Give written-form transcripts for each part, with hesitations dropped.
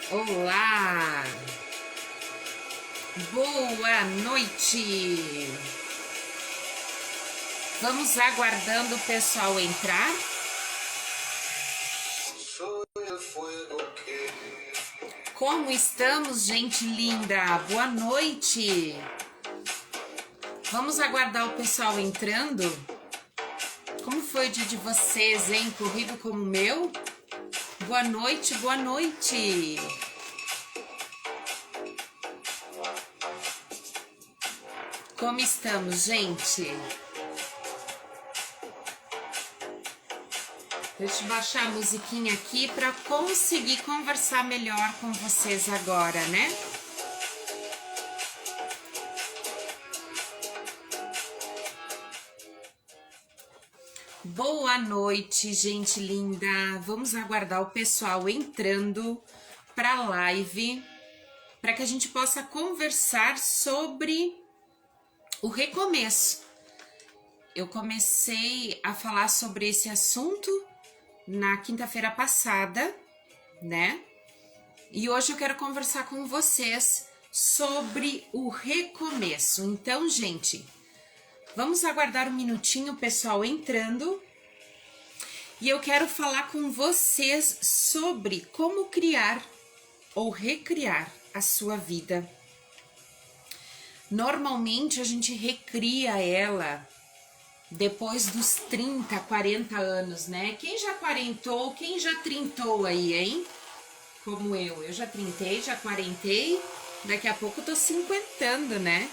Olá! Boa noite! Vamos aguardando o pessoal entrar. Como estamos, gente linda? Boa noite! Vamos aguardar o pessoal entrando? Como foi o dia de vocês, hein? Corrido como o meu? Boa noite, boa noite! Como estamos, gente? Deixa eu baixar a musiquinha aqui para conseguir conversar melhor com vocês agora, né? Boa noite, gente linda. Vamos aguardar o pessoal entrando para a live para que a gente possa conversar sobre o recomeço. Eu comecei a falar sobre esse assunto na quinta-feira passada, né? E hoje eu quero conversar com vocês sobre o recomeço. Então, gente, vamos aguardar um minutinho o pessoal entrando. E eu quero falar com vocês sobre como criar ou recriar a sua vida. Normalmente a gente recria ela depois dos 30, 40 anos, né? Quem já quarentou, quem já trintou aí, hein? Como eu já trintei, já quarentei, daqui a pouco eu tô cinquentando, né?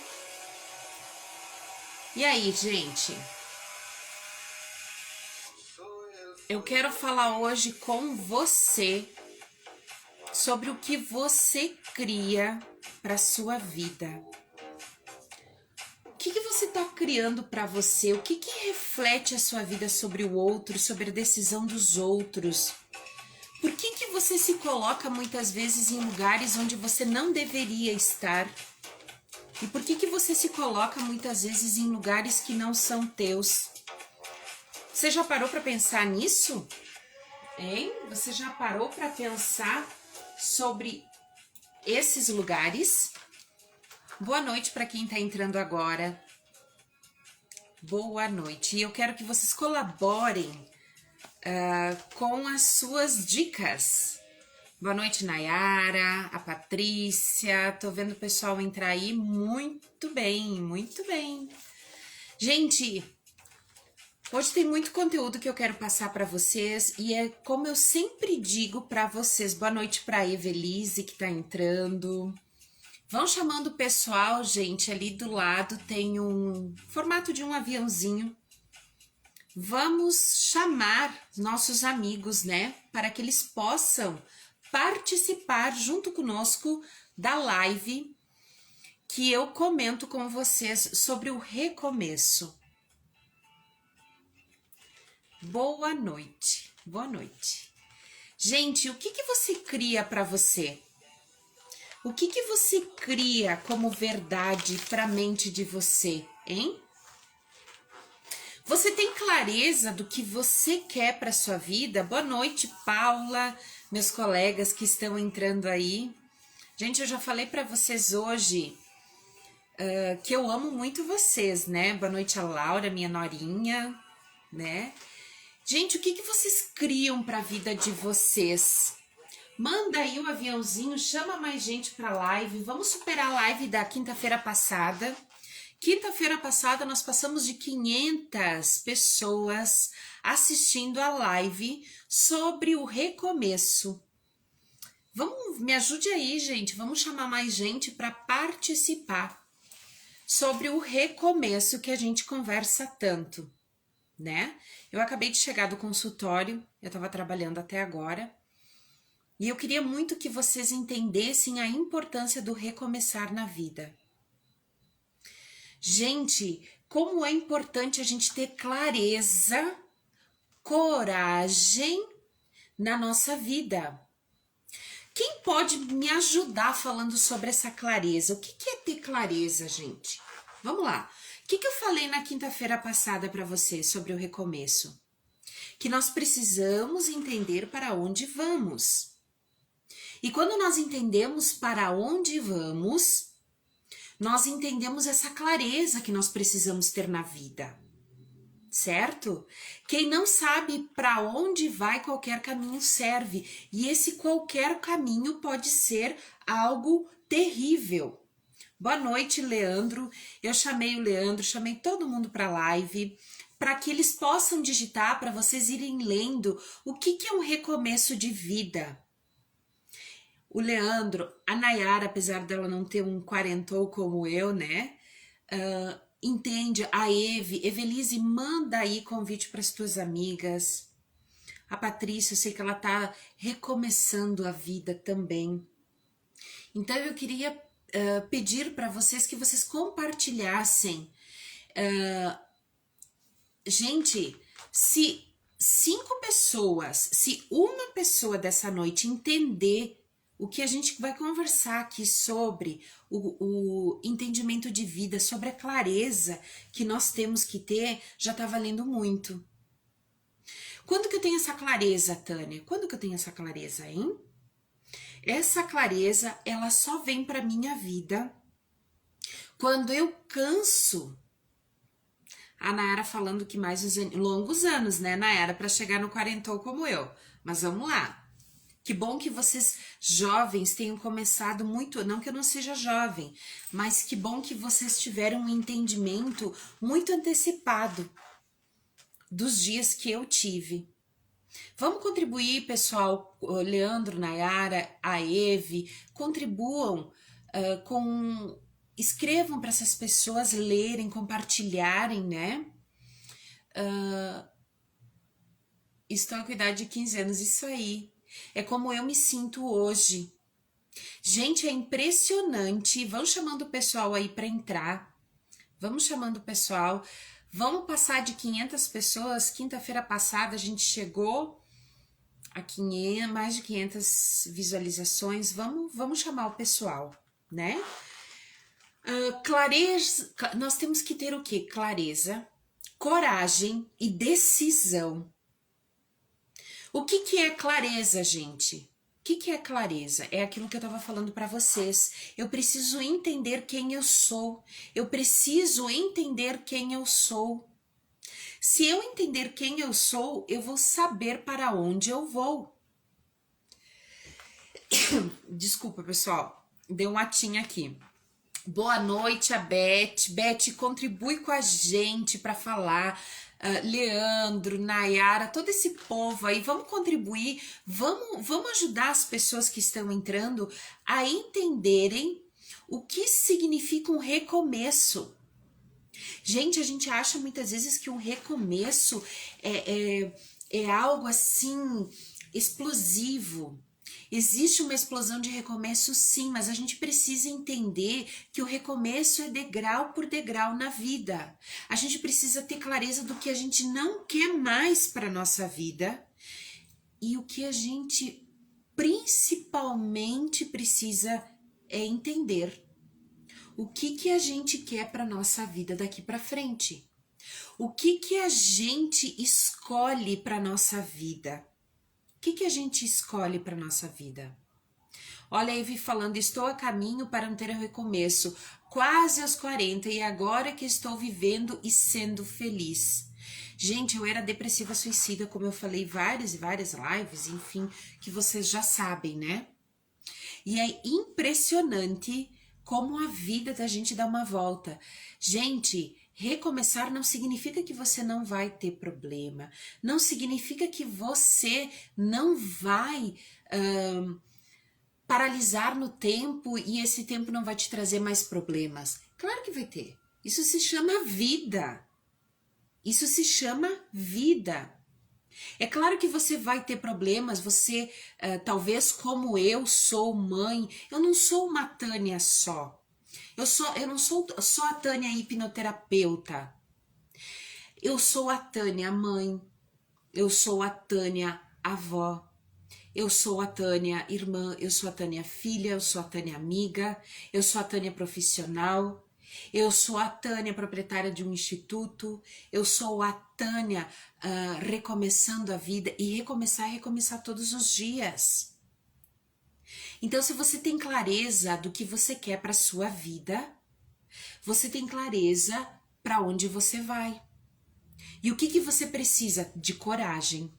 E aí, gente? Eu quero falar hoje com você sobre o que você cria para sua vida. O que você está criando para você? O que reflete a sua vida sobre o outro, sobre a decisão dos outros? Por que você se coloca muitas vezes em lugares onde você não deveria estar? E por que você se coloca muitas vezes em lugares que não são teus? Você já parou para pensar nisso? Hein? Você já parou para pensar sobre esses lugares? Boa noite para quem está entrando agora. Boa noite. E eu quero que vocês colaborem com as suas dicas. Boa noite, Nayara, a Patrícia. Tô vendo o pessoal entrar aí. Muito bem, muito bem. Gente, hoje tem muito conteúdo que eu quero passar para vocês e é como eu sempre digo para vocês. Boa noite para Evelise que tá entrando. Vão chamando o pessoal, gente. Ali do lado tem um formato de um aviãozinho. Vamos chamar nossos amigos, né? Para que eles possam participar junto conosco da live que eu comento com vocês sobre o recomeço. Boa noite, boa noite. Gente, o que você cria para você? O que você cria como verdade para a mente de você, hein? Você tem clareza do que você quer para sua vida? Boa noite, Paula, meus colegas que estão entrando aí. Gente, eu já falei para vocês hoje que eu amo muito vocês, né? Boa noite a Laura, minha norinha, né? Gente, o que vocês criam para a vida de vocês? Manda aí o aviãozinho, chama mais gente para a live. Vamos superar a live da quinta-feira passada. Quinta-feira passada nós passamos de 500 pessoas assistindo a live sobre o recomeço. Me ajude aí, gente. Vamos chamar mais gente para participar sobre o recomeço que a gente conversa tanto, né? Eu acabei de chegar do consultório, eu estava trabalhando até agora. E eu queria muito que vocês entendessem a importância do recomeçar na vida. Gente, como é importante a gente ter clareza, coragem na nossa vida. Quem pode me ajudar falando sobre essa clareza? O que é ter clareza, gente? Vamos lá. O que eu falei na quinta-feira passada para vocês sobre o recomeço? Que nós precisamos entender para onde vamos. E quando nós entendemos para onde vamos, nós entendemos essa clareza que nós precisamos ter na vida, certo? Quem não sabe para onde vai, qualquer caminho serve. E esse qualquer caminho pode ser algo terrível. Boa noite, Leandro. Eu chamei o Leandro, chamei todo mundo para a live, para que eles possam digitar, para vocês irem lendo o que é um recomeço de vida. O Leandro, a Nayara, apesar dela não ter um quarentou como eu, né? Entende, a Evelise, manda aí convite para as tuas amigas. A Patrícia, eu sei que ela tá recomeçando a vida também. Então eu queria pedir para vocês que vocês compartilhassem. Gente, se 5 pessoas, se uma pessoa dessa noite entender o que a gente vai conversar aqui sobre o entendimento de vida, sobre a clareza que nós temos que ter, já tá valendo muito. Quando que eu tenho essa clareza, Tânia? Quando que eu tenho essa clareza, hein? Essa clareza, ela só vem para minha vida quando eu canso. A Nayara falando que mais longos anos, né, Nayara, para chegar no quarentou como eu. Mas vamos lá. Que bom que vocês jovens tenham começado muito, não que eu não seja jovem, mas que bom que vocês tiveram um entendimento muito antecipado dos dias que eu tive. Vamos contribuir, pessoal, Leandro, Nayara, a Eve, contribuam escrevam para essas pessoas lerem, compartilharem, né? Estou com idade de 15 anos, isso aí. É como eu me sinto hoje. Gente, é impressionante. Vão chamando o pessoal aí para entrar. Vamos chamando o pessoal. Vamos passar de 500 pessoas. Quinta-feira passada a gente chegou a mais de 500 visualizações. Vamos chamar o pessoal, né? Clareza. Nós temos que ter o quê? Clareza, coragem e decisão. O que é clareza, gente? O que é clareza? É aquilo que eu estava falando para vocês. Eu preciso entender quem eu sou. Eu preciso entender quem eu sou. Se eu entender quem eu sou, eu vou saber para onde eu vou. Desculpa, pessoal. Deu um atinho aqui. Boa noite, a Beth. Beth, contribui com a gente para falar. Leandro, Nayara, todo esse povo aí, vamos contribuir, vamos ajudar as pessoas que estão entrando a entenderem o que significa um recomeço. Gente, a gente acha muitas vezes que um recomeço é algo assim explosivo. Existe uma explosão de recomeço, sim, mas a gente precisa entender que o recomeço é degrau por degrau na vida. A gente precisa ter clareza do que a gente não quer mais para nossa vida e o que a gente principalmente precisa entender. O que a gente quer para nossa vida daqui para frente? O que a gente escolhe para nossa vida? O que a gente escolhe para nossa vida? Olha a Ivy falando, estou a caminho para não ter um recomeço, quase aos 40 e agora que estou vivendo e sendo feliz. Gente, eu era depressiva suicida, como eu falei várias e várias lives, enfim, que vocês já sabem, né? E é impressionante como a vida da gente dá uma volta. Gente, recomeçar não significa que você não vai ter problema, não significa que você não vai paralisar no tempo e esse tempo não vai te trazer mais problemas. Claro que vai ter. Isso se chama vida. Isso se chama vida. É claro que você vai ter problemas, você, talvez como eu sou mãe, eu não sou uma Tânia só. Eu não sou só a Tânia hipnoterapeuta. Eu sou a Tânia mãe, eu sou a Tânia avó, eu sou a Tânia irmã, eu sou a Tânia filha, eu sou a Tânia amiga, eu sou a Tânia profissional, eu sou a Tânia proprietária de um instituto, eu sou a Tânia recomeçando a vida e recomeçar todos os dias. Então, se você tem clareza do que você quer para sua vida, você tem clareza para onde você vai. E o que você precisa? De coragem.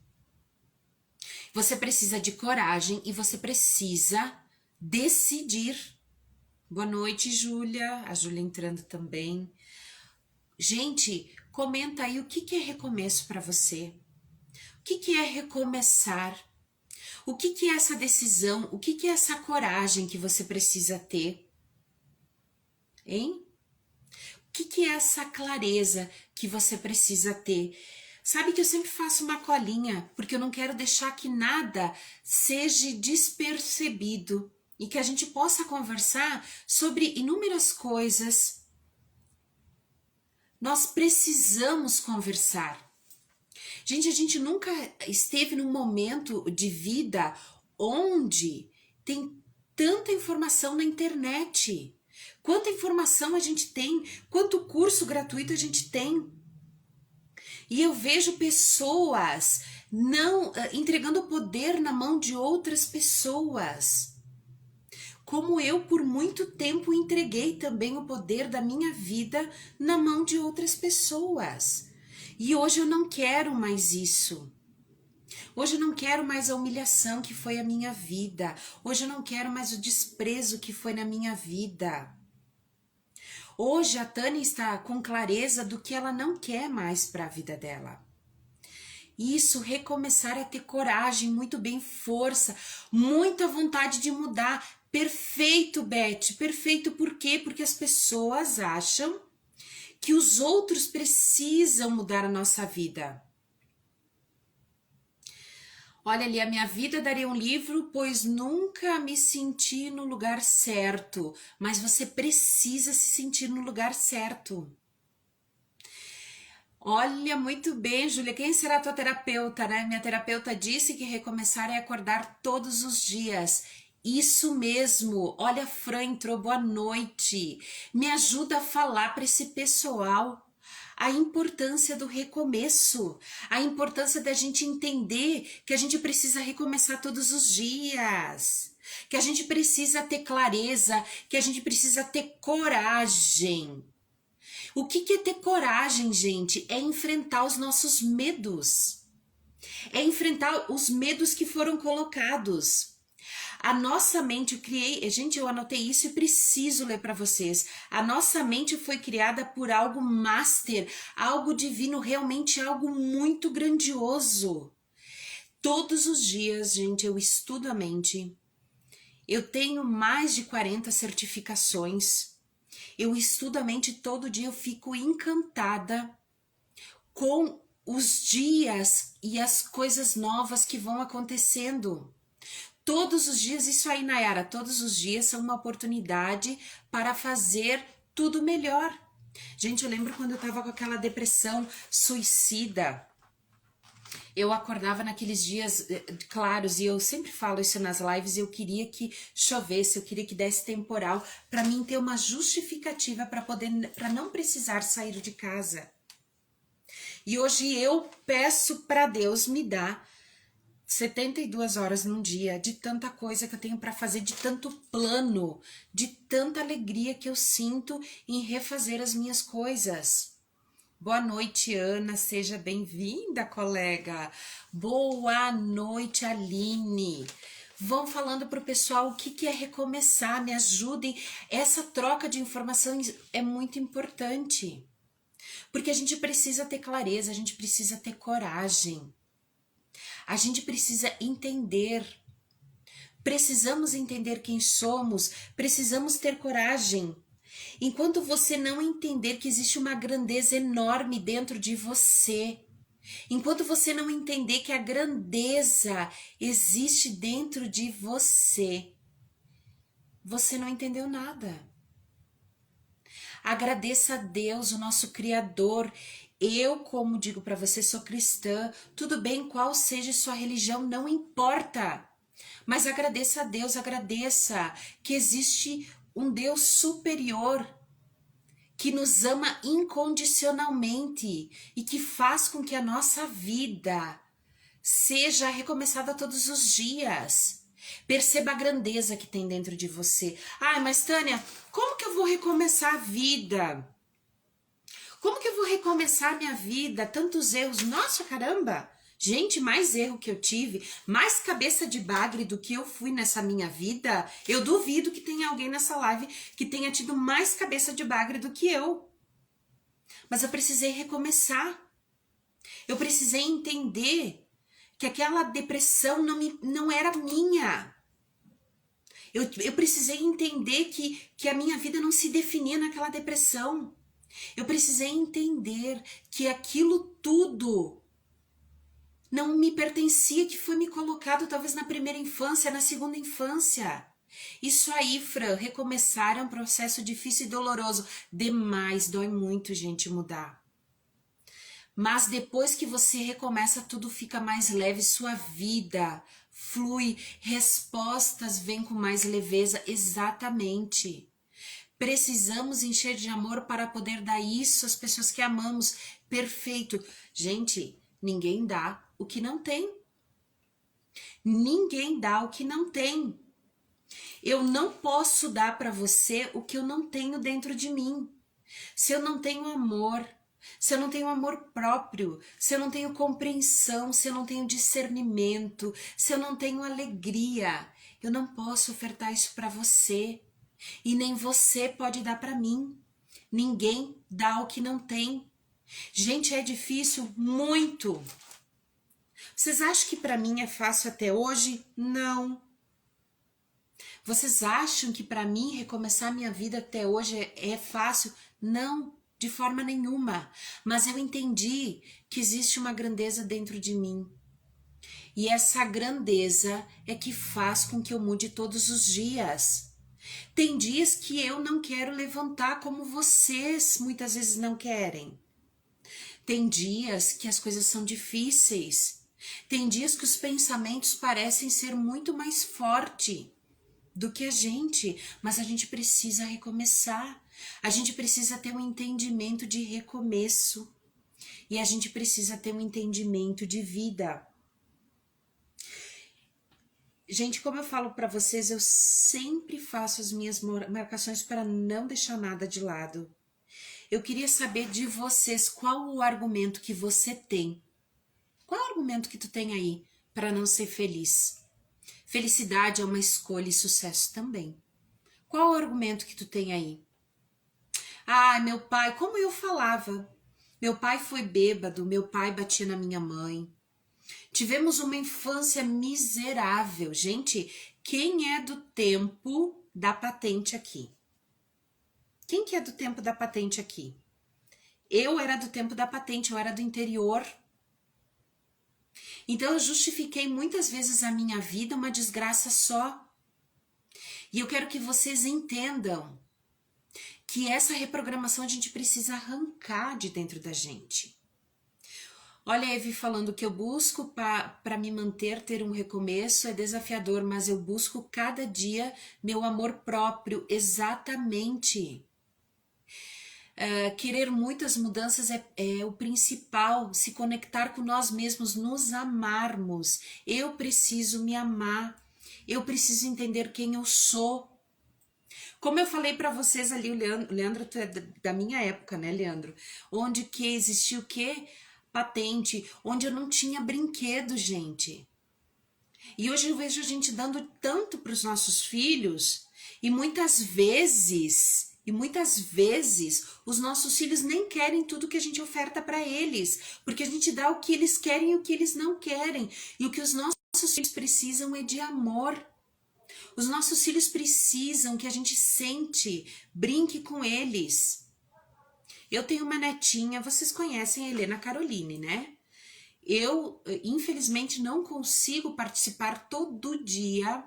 Você precisa de coragem e você precisa decidir. Boa noite, Júlia. A Júlia entrando também. Gente, comenta aí o que é recomeço para você. O que é recomeçar? O que é essa decisão? O que é essa coragem que você precisa ter? Hein? O que é essa clareza que você precisa ter? Sabe que eu sempre faço uma colinha, porque eu não quero deixar que nada seja despercebido e que a gente possa conversar sobre inúmeras coisas. Nós precisamos conversar. Gente, a gente nunca esteve num momento de vida onde tem tanta informação na internet. Quanta informação a gente tem, quanto curso gratuito a gente tem. E eu vejo pessoas não entregando o poder na mão de outras pessoas. Como eu por muito tempo entreguei também o poder da minha vida na mão de outras pessoas. E hoje eu não quero mais isso. Hoje eu não quero mais a humilhação que foi a minha vida. Hoje eu não quero mais o desprezo que foi na minha vida. Hoje a Tânia está com clareza do que ela não quer mais para a vida dela. Isso, recomeçar é ter coragem, muito bem, força, muita vontade de mudar. Perfeito, Beth, perfeito. Por quê? Porque as pessoas acham que os outros precisam mudar a nossa vida. Olha ali, a minha vida daria um livro, pois nunca me senti no lugar certo. Mas você precisa se sentir no lugar certo. Olha, muito bem, Júlia. Quem será a tua terapeuta, né? Minha terapeuta disse que recomeçar é acordar todos os dias. Isso mesmo. Olha, a Fran entrou, boa noite. Me ajuda a falar para esse pessoal a importância do recomeço, a importância da gente entender que a gente precisa recomeçar todos os dias, que a gente precisa ter clareza, que a gente precisa ter coragem. O que é ter coragem, gente? É enfrentar os nossos medos. É enfrentar os medos que foram colocados. A nossa mente, eu anotei isso e preciso ler para vocês. A nossa mente foi criada por algo master, algo divino, realmente algo muito grandioso. Todos os dias, gente, eu estudo a mente. Eu tenho mais de 40 certificações. Eu estudo a mente todo dia, eu fico encantada com os dias e as coisas novas que vão acontecendo. Todos os dias, isso aí, Nayara, todos os dias são uma oportunidade para fazer tudo melhor. Gente, eu lembro quando eu tava com aquela depressão suicida. Eu acordava naqueles dias claros e eu sempre falo isso nas lives, eu queria que chovesse, eu queria que desse temporal para mim ter uma justificativa para não precisar sair de casa. E hoje eu peço para Deus me dar 72 horas num dia, de tanta coisa que eu tenho para fazer, de tanto plano, de tanta alegria que eu sinto em refazer as minhas coisas. Boa noite, Ana, seja bem-vinda, colega. Boa noite, Aline. Vão falando para o pessoal o que é recomeçar, me ajudem. Essa troca de informações é muito importante, porque a gente precisa ter clareza, a gente precisa ter coragem. A gente precisa entender, precisamos entender quem somos, precisamos ter coragem. Enquanto você não entender que existe uma grandeza enorme dentro de você, enquanto você não entender que a grandeza existe dentro de você, você não entendeu nada. Agradeça a Deus, o nosso Criador. Eu, como digo para você, sou cristã, tudo bem qual seja sua religião, não importa. Mas agradeça a Deus, agradeça que existe um Deus superior que nos ama incondicionalmente e que faz com que a nossa vida seja recomeçada todos os dias. Perceba a grandeza que tem dentro de você. Ai, mas Tânia, como que eu vou recomeçar a vida? Como que eu vou recomeçar minha vida? Tantos erros. Nossa, caramba! Gente, mais erro que eu tive, mais cabeça de bagre do que eu fui nessa minha vida. Eu duvido que tenha alguém nessa live que tenha tido mais cabeça de bagre do que eu. Mas eu precisei recomeçar. Eu precisei entender que aquela depressão não era minha. Eu precisei entender que a minha vida não se definia naquela depressão. Eu precisei entender que aquilo tudo não me pertencia, que foi me colocado talvez na primeira infância, na segunda infância. Isso aí, Fran, recomeçar é um processo difícil e doloroso. Demais, dói muito, gente, mudar. Mas depois que você recomeça, tudo fica mais leve, sua vida flui, respostas vêm com mais leveza, exatamente. Precisamos encher de amor para poder dar isso às pessoas que amamos. Perfeito. Gente, ninguém dá o que não tem. Ninguém dá o que não tem. Eu não posso dar para você o que eu não tenho dentro de mim. Se eu não tenho amor, se eu não tenho amor próprio, se eu não tenho compreensão, se eu não tenho discernimento, se eu não tenho alegria, eu não posso ofertar isso para você. E nem você pode dar para mim. Ninguém dá o que não tem. Gente, é difícil muito. Vocês acham que para mim é fácil até hoje? Não. Vocês acham que para mim recomeçar minha vida até hoje é fácil? Não, de forma nenhuma. Mas eu entendi que existe uma grandeza dentro de mim. E essa grandeza é que faz com que eu mude todos os dias. Tem dias que eu não quero levantar como vocês muitas vezes não querem. Tem dias que as coisas são difíceis. Tem dias que os pensamentos parecem ser muito mais fortes do que a gente, mas a gente precisa recomeçar. A gente precisa ter um entendimento de recomeço. E a gente precisa ter um entendimento de vida. Gente, como eu falo para vocês, eu sempre faço as minhas marcações para não deixar nada de lado. Eu queria saber de vocês qual o argumento que você tem. Qual o argumento que tu tem aí para não ser feliz? Felicidade é uma escolha e sucesso também. Qual o argumento que tu tem aí? Ah, meu pai, como eu falava, meu pai foi bêbado, meu pai batia na minha mãe. Tivemos uma infância miserável. Gente, quem é do tempo da patente aqui? Quem que é do tempo da patente aqui? Eu era do tempo da patente, eu era do interior. Então eu justifiquei muitas vezes a minha vida uma desgraça só. E eu quero que vocês entendam que essa reprogramação a gente precisa arrancar de dentro da gente. Olha a Evi falando que eu busco para me manter, ter um recomeço, é desafiador, mas eu busco cada dia meu amor próprio, exatamente. Querer muitas mudanças é o principal, se conectar com nós mesmos, nos amarmos. Eu preciso me amar, eu preciso entender quem eu sou. Como eu falei para vocês ali, o Leandro, tu é da minha época, né, Leandro? Onde que existia o quê? Patente, onde eu não tinha brinquedo, gente. E hoje eu vejo a gente dando tanto para os nossos filhos e muitas vezes os nossos filhos nem querem tudo que a gente oferta para eles, porque a gente dá o que eles querem e o que eles não querem. E o que os nossos filhos precisam é de amor. Os nossos filhos precisam que a gente sente, brinque com eles. Eu tenho uma netinha, vocês conhecem a Helena Caroline, né? Eu, infelizmente, não consigo participar todo dia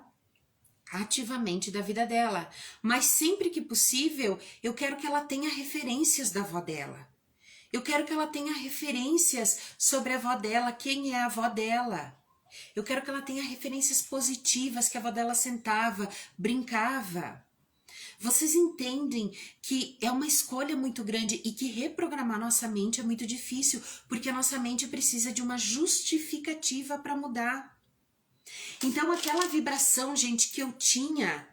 ativamente da vida dela, mas sempre que possível, eu quero que ela tenha referências da avó dela. Eu quero que ela tenha referências sobre a avó dela, quem é a avó dela. Eu quero que ela tenha referências positivas, que a avó dela sentava, brincava. Vocês entendem que é uma escolha muito grande e que reprogramar nossa mente é muito difícil, porque a nossa mente precisa de uma justificativa para mudar. Então aquela vibração, gente, que eu tinha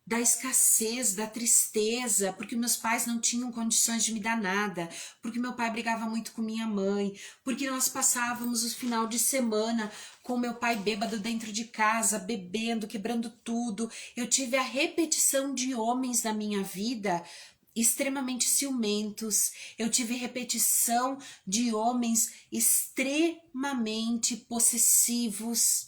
da escassez, da tristeza, porque meus pais não tinham condições de me dar nada, porque meu pai brigava muito com minha mãe, porque nós passávamos o final de semana com meu pai bêbado dentro de casa, bebendo, quebrando tudo. Eu tive a repetição de homens na minha vida extremamente ciumentos, eu tive repetição de homens extremamente possessivos.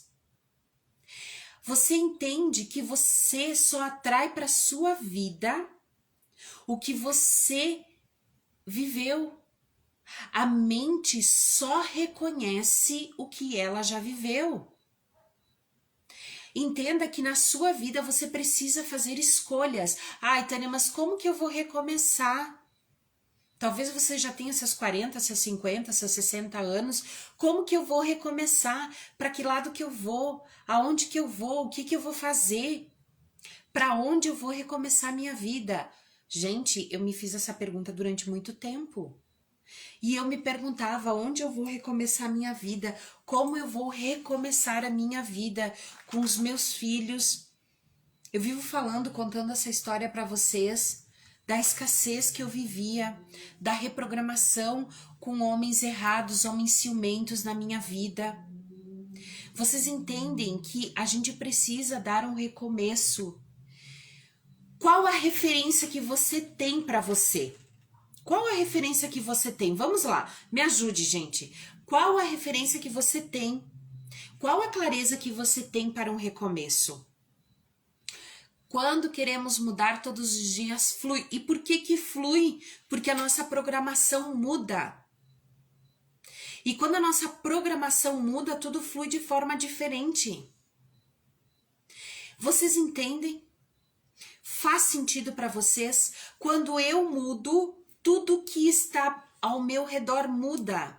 Você entende que você só atrai para sua vida o que você viveu. A mente só reconhece o que ela já viveu. Entenda que na sua vida você precisa fazer escolhas. Ai, Tânia, mas como que eu vou recomeçar? Talvez você já tenha seus 40, seus 50, seus 60 anos. Como que eu vou recomeçar? Para que lado que eu vou? Aonde que eu vou? O que que eu vou fazer? Para onde eu vou recomeçar a minha vida? Gente, eu me fiz essa pergunta durante muito tempo. E eu me perguntava onde eu vou recomeçar a minha vida? Como eu vou recomeçar a minha vida com os meus filhos? Eu vivo falando, contando essa história para vocês, da escassez que eu vivia, da reprogramação com homens errados, homens ciumentos na minha vida. Vocês entendem que a gente precisa dar um recomeço. Qual a referência que você tem para você? Qual a referência que você tem? Vamos lá, me ajude, gente. Qual a referência que você tem? Qual a clareza que você tem para um recomeço? Quando queremos mudar todos os dias, flui. E por que que flui? Porque a nossa programação muda. E quando a nossa programação muda, tudo flui de forma diferente. Vocês entendem? Faz sentido para vocês? Quando eu mudo, tudo que está ao meu redor muda.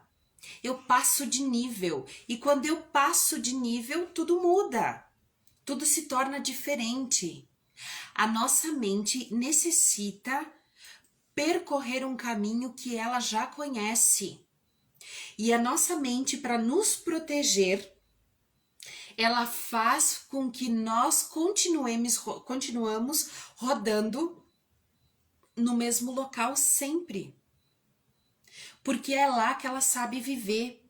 Eu passo de nível. E quando eu passo de nível, tudo muda. Tudo se torna diferente. A nossa mente necessita percorrer um caminho que ela já conhece. E a nossa mente, para nos proteger, ela faz com que nós continuamos rodando no mesmo local sempre. Porque é lá que ela sabe viver.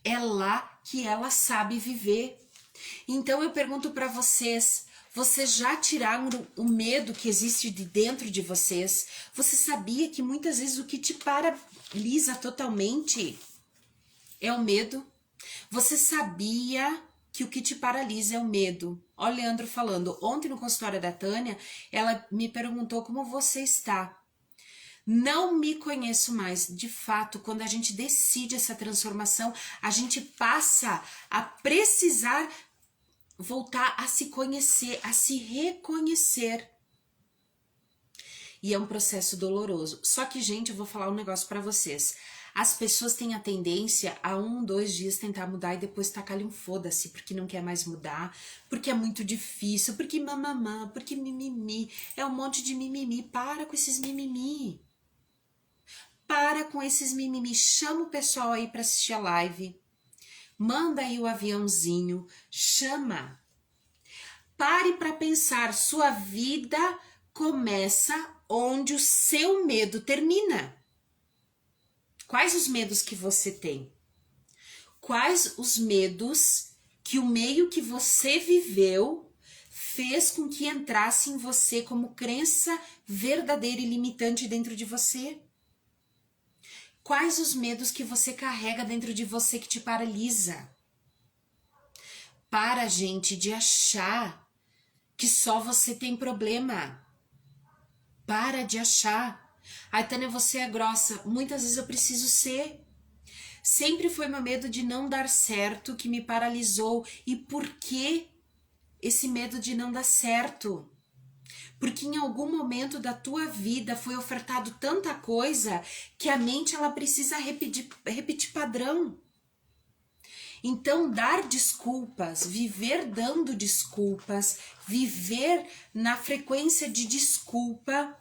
É lá que ela sabe viver. Então eu pergunto para vocês já tiraram o medo que existe de dentro de vocês? Você sabia que muitas vezes o que te paralisa totalmente é o medo? Você sabia que o que te paralisa é o medo? Olha o Leandro falando, ontem no consultório da Tânia, ela me perguntou como você está. Não me conheço mais. De fato, quando a gente decide essa transformação, a gente passa a precisar voltar a se conhecer, a se reconhecer. E é um processo doloroso. Só que, gente, eu vou falar um negócio pra vocês. As pessoas têm a tendência a 1, 2 dias tentar mudar e depois tacar-lhe um foda-se, porque não quer mais mudar, porque é muito difícil, porque mamamã, porque mimimi. É um monte de mimimi. Para com esses mimimi. Para com esses mimimi. Chama o pessoal aí pra assistir a live. Manda aí o aviãozinho, chama. Pare para pensar, sua vida começa onde o seu medo termina. Quais os medos que você tem? Quais os medos que o meio que você viveu fez com que entrasse em você como crença verdadeira e limitante dentro de você? Quais os medos que você carrega dentro de você que te paralisa? Para, gente, de achar que só você tem problema. Para de achar. Ai, Tânia, você é grossa. Muitas vezes eu preciso ser. Sempre foi meu medo de não dar certo que me paralisou. E por que esse medo de não dar certo? Porque em algum momento da tua vida foi ofertado tanta coisa que a mente ela precisa repetir padrão. Então, dar desculpas, viver dando desculpas, viver na frequência de desculpa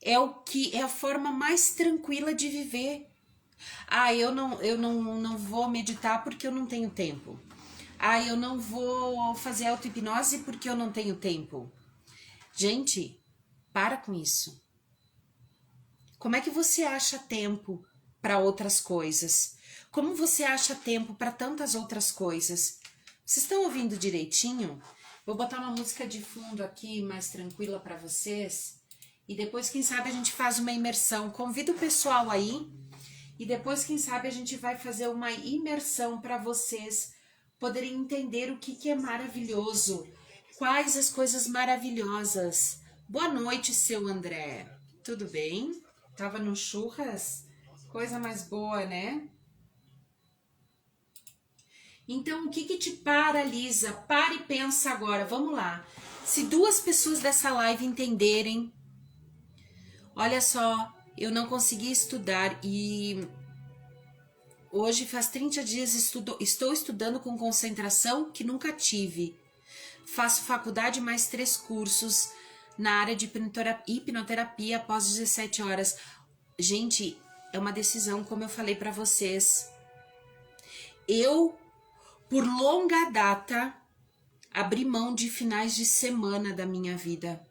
é a forma mais tranquila de viver. Ah, eu não vou meditar porque eu não tenho tempo. eu não vou fazer auto-hipnose porque eu não tenho tempo. Gente, para com isso. Como é que você acha tempo para outras coisas? Como você acha tempo para tantas outras coisas? Vocês estão ouvindo direitinho? Vou botar uma música de fundo aqui, mais tranquila para vocês. E depois, quem sabe, a gente faz uma imersão. Convido o pessoal aí. E depois, quem sabe, a gente vai fazer uma imersão para vocês poderem entender o que é maravilhoso. Quais as coisas maravilhosas. Boa noite, seu André. Tudo bem? Tava no churras? Coisa mais boa, né? Então, o que te paralisa? Para e pensa agora. Vamos lá. Se duas pessoas dessa live entenderem, olha só, eu não consegui estudar e hoje faz 30 dias estou estudando com concentração que nunca tive. Faço faculdade mais 3 cursos na área de hipnoterapia após 17 horas. Gente, é uma decisão, como eu falei para vocês. Eu, por longa data, abri mão de finais de semana da minha vida.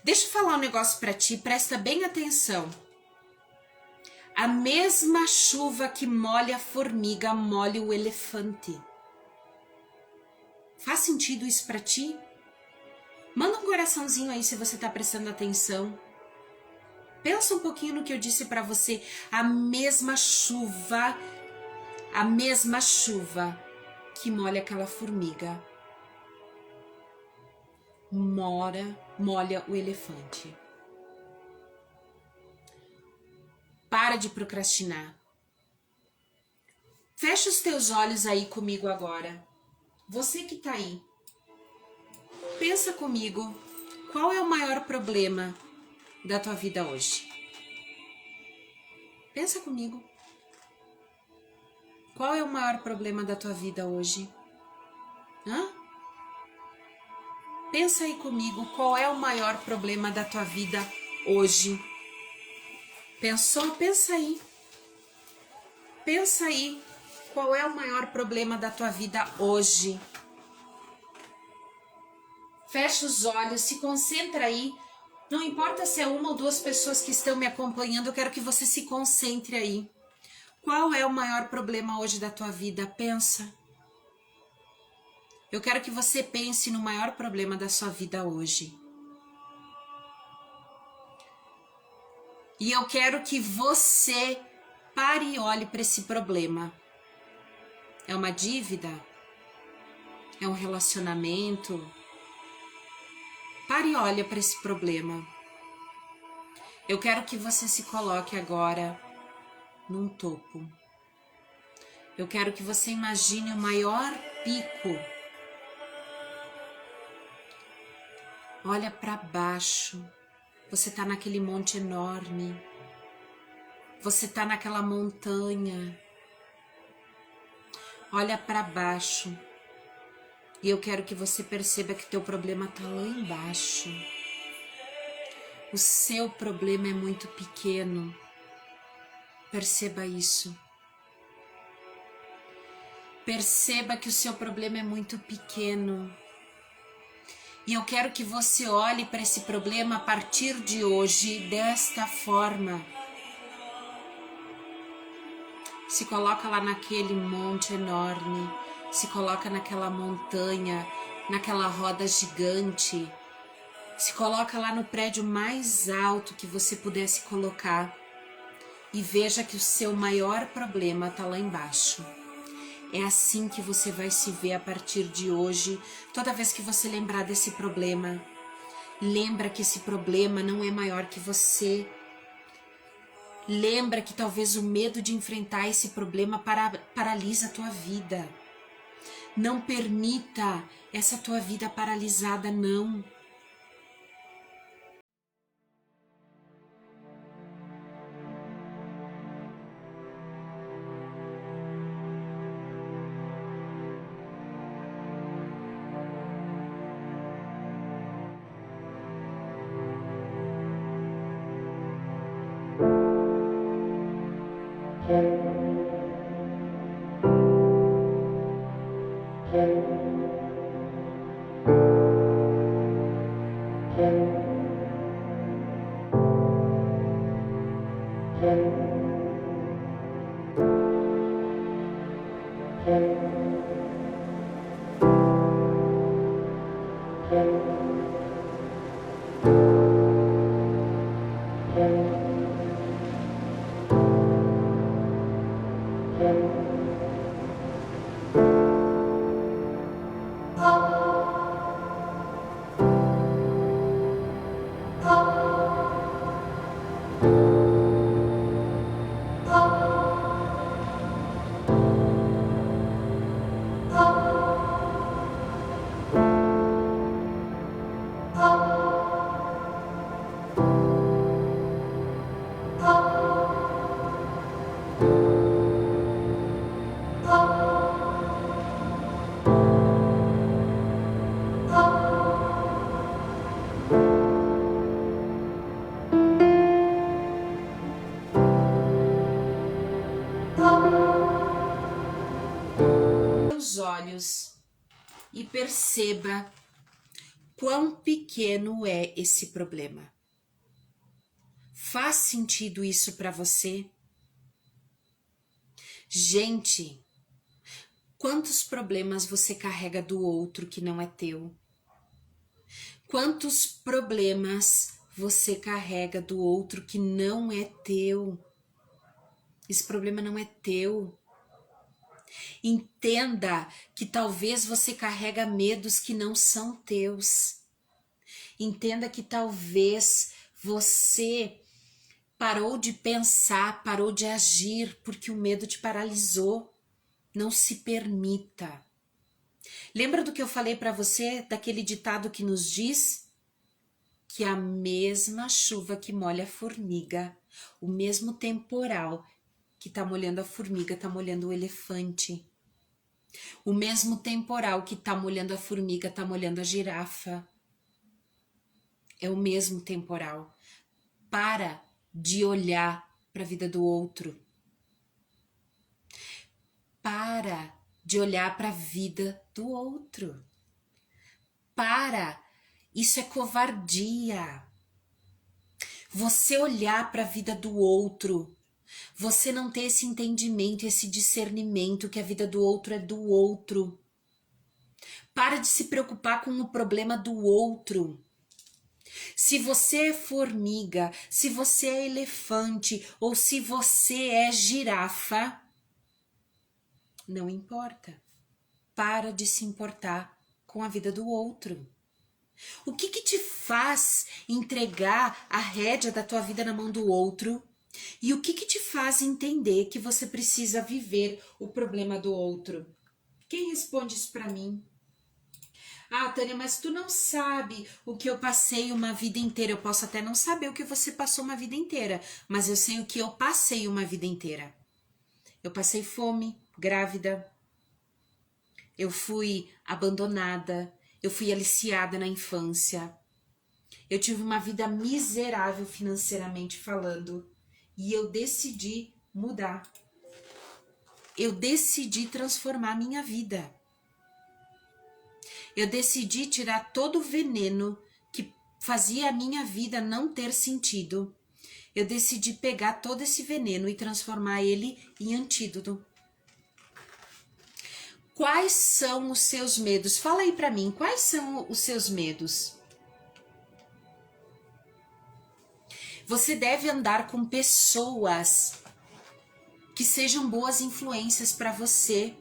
Deixa eu falar um negócio para ti, presta bem atenção. A mesma chuva que molha a formiga, molha o elefante. Faz sentido isso para ti? Manda um coraçãozinho aí se você tá prestando atenção. Pensa um pouquinho no que eu disse para você. A mesma chuva que molha aquela formiga, molha o elefante. Para de procrastinar. Fecha os teus olhos aí comigo agora. Você que tá aí. Pensa comigo. Qual é o maior problema da tua vida hoje? Pensa comigo. Qual é o maior problema da tua vida hoje? Pensa aí comigo. Qual é o maior problema da tua vida hoje? Pensou? Pensa aí. Pensa aí. Qual é o maior problema da tua vida hoje? Fecha os olhos, se concentra aí. Não importa se é uma ou duas pessoas que estão me acompanhando, eu quero que você se concentre aí. Qual é o maior problema hoje da tua vida? Pensa. Eu quero que você pense no maior problema da sua vida hoje. E eu quero que você pare e olhe para esse problema. É uma dívida? É um relacionamento? Pare e olhe para esse problema. Eu quero que você se coloque agora num topo. Eu quero que você imagine o maior pico. Olha para baixo. Você está naquele monte enorme. Você está naquela montanha. Olha para baixo. E eu quero que você perceba que teu problema está lá embaixo. O seu problema é muito pequeno. Perceba isso. Perceba que o seu problema é muito pequeno. E eu quero que você olhe para esse problema a partir de hoje desta forma. Se coloca lá naquele monte enorme, se coloca naquela montanha, naquela roda gigante, se coloca lá no prédio mais alto que você pudesse colocar e veja que o seu maior problema está lá embaixo. É assim que você vai se ver a partir de hoje. Toda vez que você lembrar desse problema, lembra que esse problema não é maior que você. Lembra que talvez o medo de enfrentar esse problema paralisa a tua vida. Não permita essa tua vida paralisada, não. Os olhos e perceba quão pequeno é esse problema. Faz sentido isso para você? Gente, quantos problemas você carrega do outro que não é teu? Quantos problemas você carrega do outro que não é teu? Esse problema não é teu. Entenda que talvez você carrega medos que não são teus. Entenda que talvez você parou de pensar, parou de agir porque o medo te paralisou. Não se permita. Lembra do que eu falei para você, daquele ditado que nos diz que a mesma chuva que molha a formiga, o mesmo temporal que tá molhando a formiga, tá molhando o elefante. O mesmo temporal que tá molhando a formiga, tá molhando a girafa. É o mesmo temporal. Para de olhar para a vida do outro. Para de olhar para a vida do outro. Para. Isso é covardia. Você olhar para a vida do outro, você não ter esse entendimento, esse discernimento que a vida do outro é do outro. Para de se preocupar com o problema do outro. Se você é formiga, se você é elefante ou se você é girafa, não importa. Para de se importar com a vida do outro. O que te faz entregar a rédea da tua vida na mão do outro? E o que te faz entender que você precisa viver o problema do outro? Quem responde isso para mim? Ah, Tânia, mas tu não sabe o que eu passei uma vida inteira. Eu posso até não saber o que você passou uma vida inteira, mas eu sei o que eu passei uma vida inteira. Eu passei fome, grávida. Eu fui abandonada. Eu fui aliciada na infância. Eu tive uma vida miserável financeiramente falando. E eu decidi mudar. Eu decidi transformar a minha vida. Eu decidi tirar todo o veneno que fazia a minha vida não ter sentido. Eu decidi pegar todo esse veneno e transformar ele em antídoto. Quais são os seus medos? Fala aí pra mim, quais são os seus medos? Você deve andar com pessoas que sejam boas influências para você.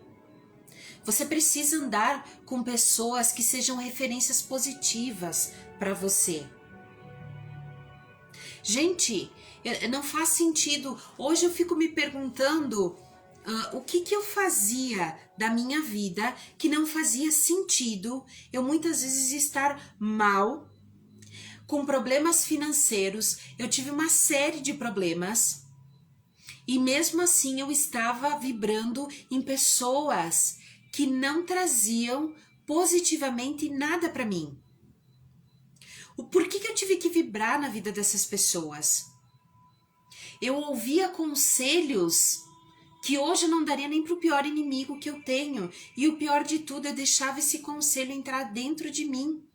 Você precisa andar com pessoas que sejam referências positivas para você. Gente, não faz sentido. Hoje eu fico me perguntando o que eu fazia da minha vida que não fazia sentido eu muitas vezes estar mal, com problemas financeiros. Eu tive uma série de problemas e mesmo assim eu estava vibrando em pessoas que não traziam positivamente nada para mim. Por que eu tive que vibrar na vida dessas pessoas? Eu ouvia conselhos que hoje eu não daria nem pro pior inimigo que eu tenho. E o pior de tudo, eu deixava esse conselho entrar dentro de mim.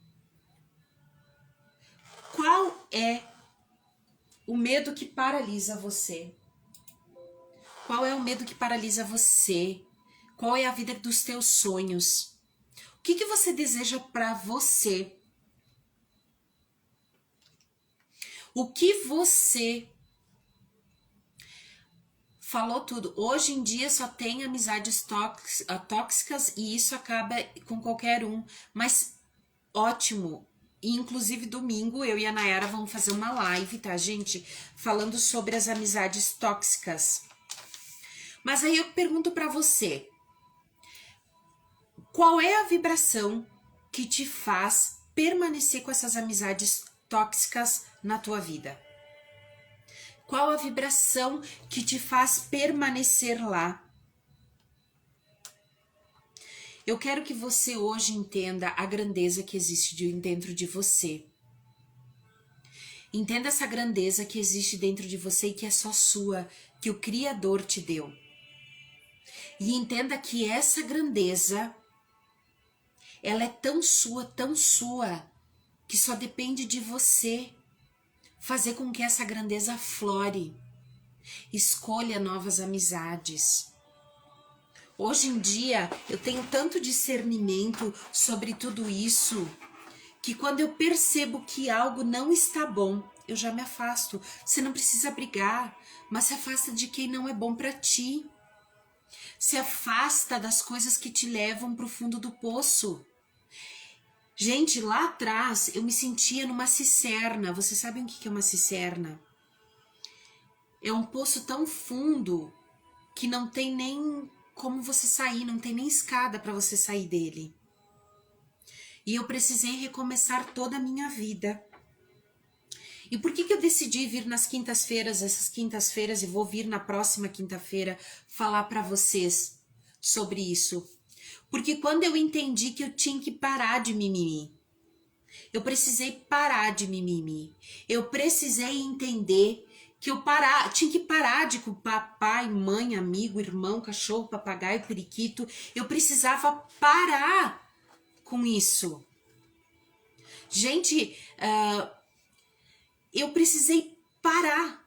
Qual é o medo que paralisa você? Qual é o medo que paralisa você? Qual é a vida dos teus sonhos? O que você deseja para você? O que você falou tudo. Hoje em dia só tem amizades tóxicas e isso acaba com qualquer um. Mas ótimo. E, inclusive domingo eu e a Nayara vamos fazer uma live, tá, gente? Falando sobre as amizades tóxicas. Mas aí eu pergunto pra você. Qual é a vibração que te faz permanecer com essas amizades tóxicas na tua vida? Qual a vibração que te faz permanecer lá? Eu quero que você hoje entenda a grandeza que existe dentro de você. Entenda essa grandeza que existe dentro de você e que é só sua, que o Criador te deu. E entenda que essa grandeza, ela é tão sua, que só depende de você fazer com que essa grandeza flore. Escolha novas amizades. Hoje em dia, eu tenho tanto discernimento sobre tudo isso, que quando eu percebo que algo não está bom, eu já me afasto. Você não precisa brigar, mas se afasta de quem não é bom para ti. Se afasta das coisas que te levam para o fundo do poço. Gente, lá atrás eu me sentia numa cisterna. Vocês sabem o que é uma cisterna? É um poço tão fundo que não tem nem como você sair, não tem nem escada para você sair dele. E eu precisei recomeçar toda a minha vida. E por que eu decidi vir nas quintas-feiras, essas quintas-feiras, e vou vir na próxima quinta-feira falar para vocês sobre isso? Porque quando eu entendi que eu tinha que parar de mimimi, eu precisei parar de mimimi, eu precisei entender que eu tinha que parar de culpar pai, mãe, amigo, irmão, cachorro, papagaio, periquito. Eu precisava parar com isso. Gente, eu precisei parar.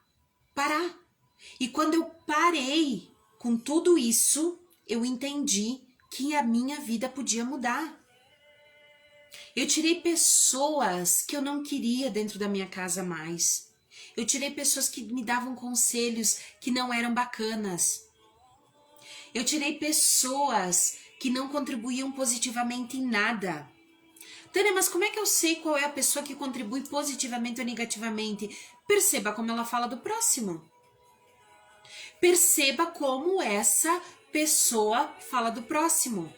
E quando eu parei com tudo isso, eu entendi que a minha vida podia mudar. Eu tirei pessoas que eu não queria dentro da minha casa mais. Eu tirei pessoas que me davam conselhos que não eram bacanas. Eu tirei pessoas que não contribuíam positivamente em nada. Tânia, mas como é que eu sei qual é a pessoa que contribui positivamente ou negativamente? Perceba como ela fala do próximo. Perceba como essa pessoa fala do próximo.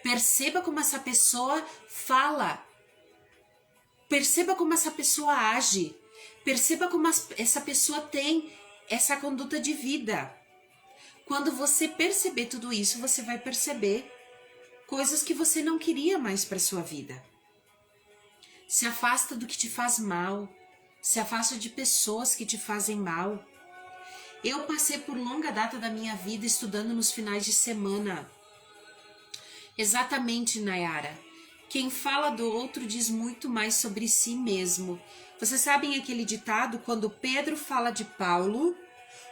Perceba como essa pessoa fala. Perceba como essa pessoa age. Perceba como essa pessoa tem essa conduta de vida. Quando você perceber tudo isso, você vai perceber coisas que você não queria mais para sua vida. Se afasta do que te faz mal. Se afasta de pessoas que te fazem mal. Eu passei por longa data da minha vida estudando nos finais de semana. Exatamente, Nayara. Quem fala do outro diz muito mais sobre si mesmo. Vocês sabem aquele ditado, quando Pedro fala de Paulo,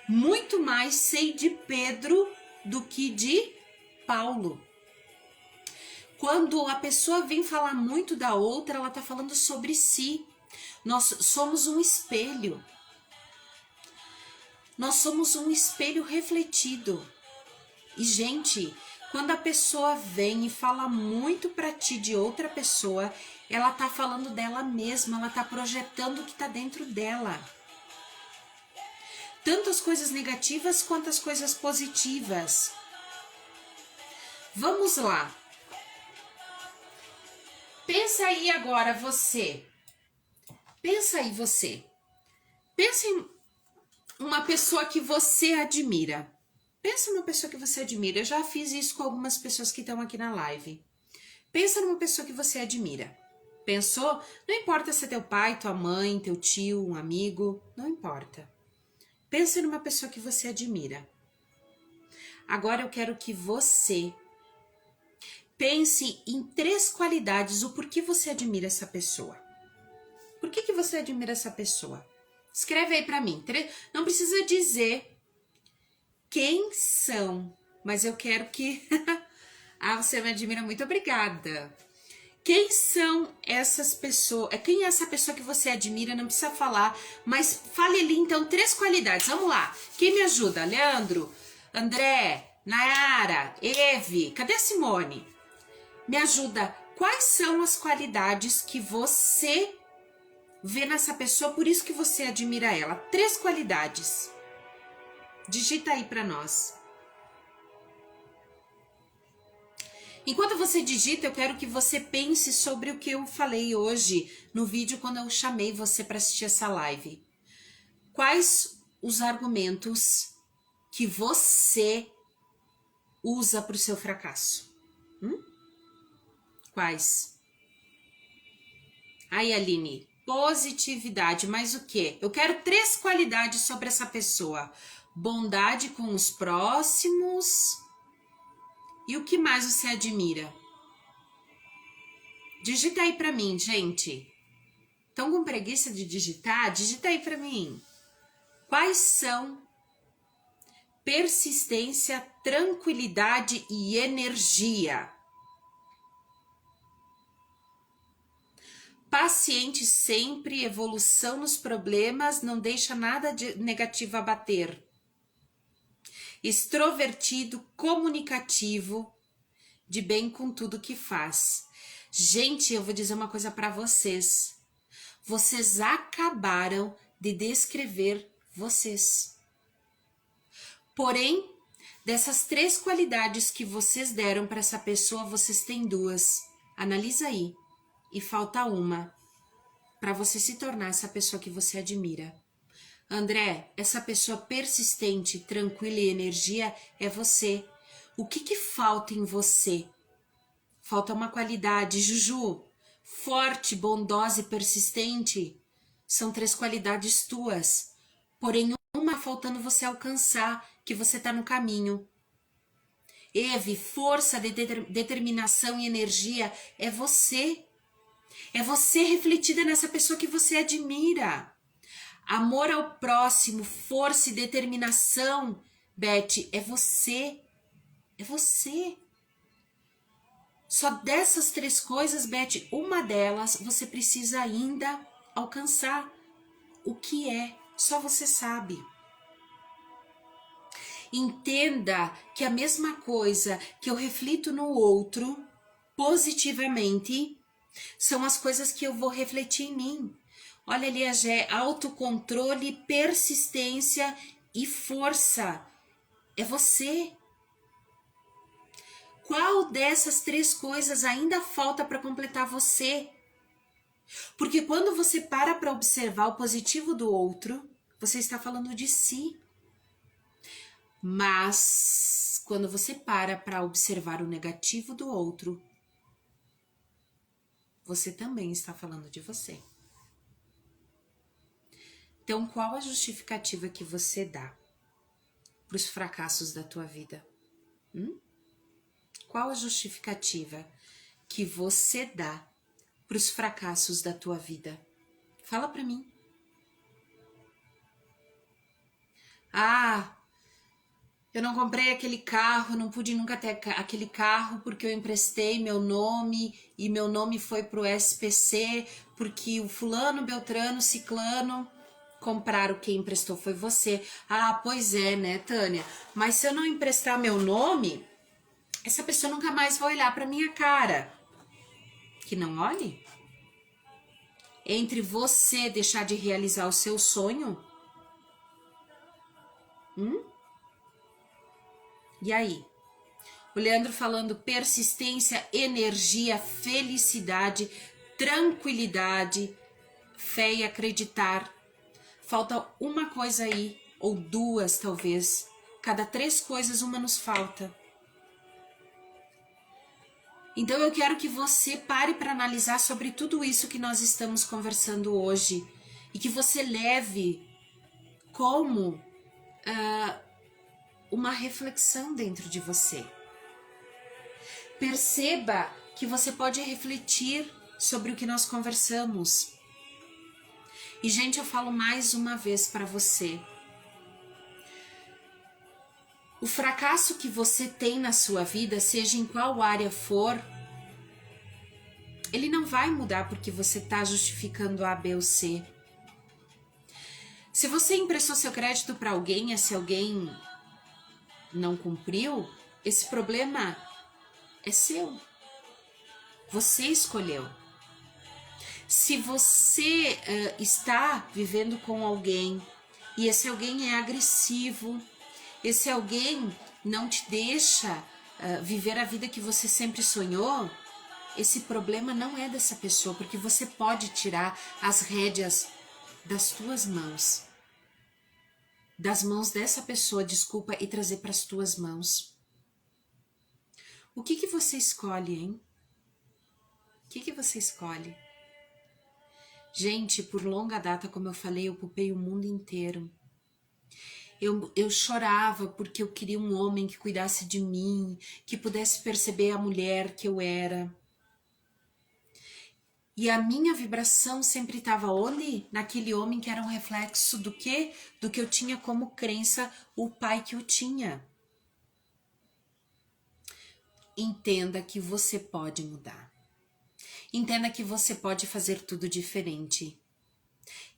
muito mais sei de Pedro do que de Paulo. Quando a pessoa vem falar muito da outra, ela está falando sobre si. Nós somos um espelho. Nós somos um espelho refletido. E, gente, quando a pessoa vem e fala muito pra ti de outra pessoa, ela tá falando dela mesma, ela tá projetando o que tá dentro dela. Tanto as coisas negativas quanto as coisas positivas. Vamos lá. Pensa aí agora você. Pensa aí você. Pensa em uma pessoa que você admira. Pensa numa pessoa que você admira. Eu já fiz isso com algumas pessoas que estão aqui na live. Pensa numa pessoa que você admira. Pensou? Não importa se é teu pai, tua mãe, teu tio, um amigo. Não importa. Pensa numa pessoa que você admira. Agora eu quero que você pense em 3 qualidades, o porquê você admira essa pessoa. Por que você admira essa pessoa? Escreve aí pra mim. Não precisa dizer quem são, mas eu quero que... Ah, você me admira, muito obrigada. Quem são essas pessoas? Quem é essa pessoa que você admira? Não precisa falar, mas fale ali então 3 qualidades. Vamos lá. Quem me ajuda? Leandro, André, Nayara, Eve. Cadê a Simone? Me ajuda. Quais são as qualidades que você vê nessa pessoa, por isso que você admira ela? 3 qualidades. Digita aí para nós. Enquanto você digita, eu quero que você pense sobre o que eu falei hoje no vídeo quando eu chamei você para assistir essa live. Quais os argumentos que você usa para o seu fracasso? Quais? Aí, Aline, positividade, mas o quê? Eu quero 3 qualidades sobre essa pessoa. Bondade com os próximos. E o que mais você admira? Digita aí pra mim, gente. Estão com preguiça de digitar? Digita aí pra mim. Quais são persistência, tranquilidade e energia? Paciente sempre, evolução nos problemas, não deixa nada de negativo abater. Extrovertido, comunicativo, de bem com tudo que faz. Gente, eu vou dizer uma coisa para vocês. Vocês acabaram de descrever vocês. Porém, dessas 3 qualidades que vocês deram para essa pessoa, vocês têm 2. Analisa aí. E falta uma para você se tornar essa pessoa que você admira. André, essa pessoa persistente, tranquila e energia é você. O que falta em você? Falta uma qualidade. Juju, forte, bondosa e persistente são 3 qualidades tuas. Porém, uma faltando você alcançar, que você tá no caminho. Eve, força, determinação e energia é você. É você refletida nessa pessoa que você admira. Amor ao próximo, força e determinação, Beth, é você. É você. Só dessas 3 coisas, Beth, uma delas você precisa ainda alcançar. O que é? Só você sabe. Entenda que a mesma coisa que eu reflito no outro positivamente são as coisas que eu vou refletir em mim. Olha ali a Gé, autocontrole, persistência e força. É você. Qual dessas 3 coisas ainda falta para completar você? Porque quando você para observar o positivo do outro, você está falando de si. Mas quando você para observar o negativo do outro, você também está falando de você. Então, qual a justificativa que você dá para os fracassos da tua vida? Qual a justificativa que você dá para os fracassos da tua vida? Fala para mim. Ah, eu não comprei aquele carro, não pude nunca ter aquele carro porque eu emprestei meu nome e meu nome foi pro SPC porque o fulano, beltrano, ciclano compraram, quem emprestou foi você. Ah, pois é, né, Tânia? Mas se eu não emprestar meu nome, essa pessoa nunca mais vai olhar pra minha cara. Que não olhe? Entre você deixar de realizar o seu sonho? E aí? O Leandro falando persistência, energia, felicidade, tranquilidade, fé e acreditar. Falta uma coisa aí, ou 2 talvez. Cada 3 coisas, uma nos falta. Então eu quero que você pare para analisar sobre tudo isso que nós estamos conversando hoje. E que você leve como uma reflexão dentro de você. Perceba que você pode refletir sobre o que nós conversamos. E, gente, eu falo mais uma vez para você. O fracasso que você tem na sua vida, seja em qual área for, ele não vai mudar porque você está justificando A, B ou C. Se você emprestou seu crédito para alguém e esse alguém não cumpriu, esse problema é seu. Você escolheu. Se você está vivendo com alguém e esse alguém é agressivo, esse alguém não te deixa viver a vida que você sempre sonhou, esse problema não é dessa pessoa, porque você pode tirar as rédeas das tuas mãos, das mãos dessa pessoa, desculpa, e trazer para as tuas mãos. O que você escolhe, hein? O que você escolhe? Gente, por longa data, como eu falei, eu ocupei o mundo inteiro. Eu chorava porque eu queria um homem que cuidasse de mim, que pudesse perceber a mulher que eu era. E a minha vibração sempre estava onde? Naquele homem que era um reflexo do quê? Do que eu tinha como crença, o pai que eu tinha. Entenda que você pode mudar. Entenda que você pode fazer tudo diferente.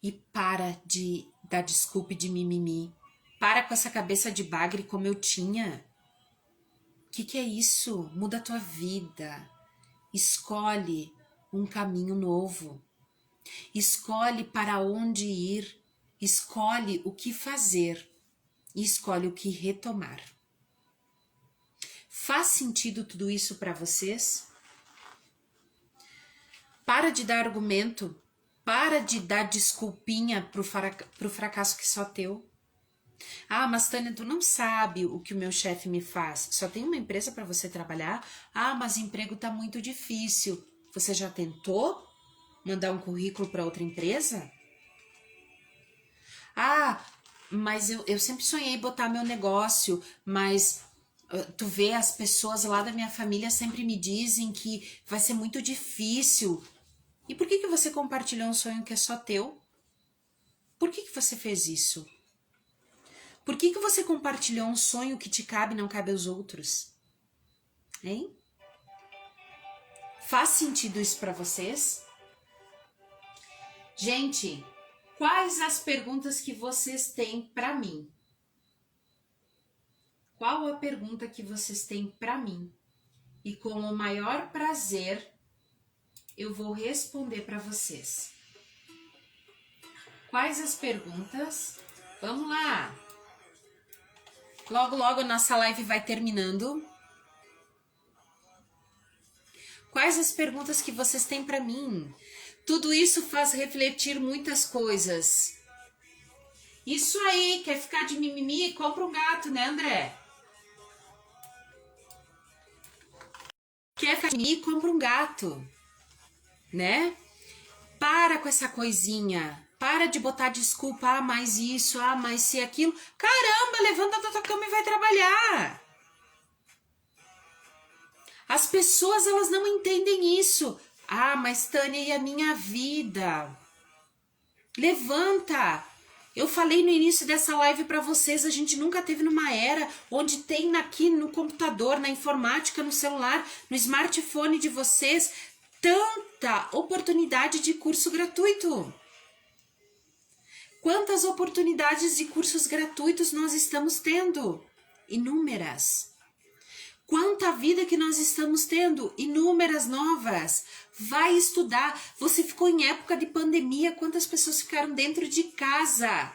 E para de dar desculpa e de mimimi. Para com essa cabeça de bagre como eu tinha. O que é isso? Muda a tua vida. Escolhe um caminho novo. Escolhe para onde ir. Escolhe o que fazer. E escolhe o que retomar. Faz sentido tudo isso para vocês? Para de dar argumento. Para de dar desculpinha pro fracasso que só teu. Ah, mas Tânia, tu não sabe o que o meu chefe me faz. Só tem uma empresa para você trabalhar? Ah, mas emprego tá muito difícil. Você já tentou mandar um currículo para outra empresa? Ah, mas eu sempre sonhei botar meu negócio, mas tu vê, as pessoas lá da minha família sempre me dizem que vai ser muito difícil. E por que você compartilhou um sonho que é só teu? Por que você fez isso? Por que você compartilhou um sonho que te cabe e não cabe aos outros? Hein? Faz sentido isso para vocês? Gente, quais as perguntas que vocês têm para mim? Qual a pergunta que vocês têm para mim? E com o maior prazer, eu vou responder para vocês. Quais as perguntas? Vamos lá! Logo, logo, nossa live vai terminando. Quais as perguntas que vocês têm para mim? Tudo isso faz refletir muitas coisas. Isso aí, quer ficar de mimimi? Compra um gato, né, André? Quer ficar de mimimi? Compra um gato, né? Para com essa coisinha. Para de botar desculpa, ah, mais isso, ah, mais se aquilo. Caramba, levanta da tua cama e vai trabalhar. As pessoas, elas não entendem isso. Ah, mas Tânia, e a minha vida? Levanta. Eu falei no início dessa live para vocês, a gente nunca teve numa era onde tem aqui no computador, na informática, no celular, no smartphone de vocês, tanta oportunidade de curso gratuito. Quantas oportunidades de cursos gratuitos nós estamos tendo? Inúmeras. Quanta vida que nós estamos tendo? Inúmeras novas. Vai estudar. Você ficou em época de pandemia. Quantas pessoas ficaram dentro de casa?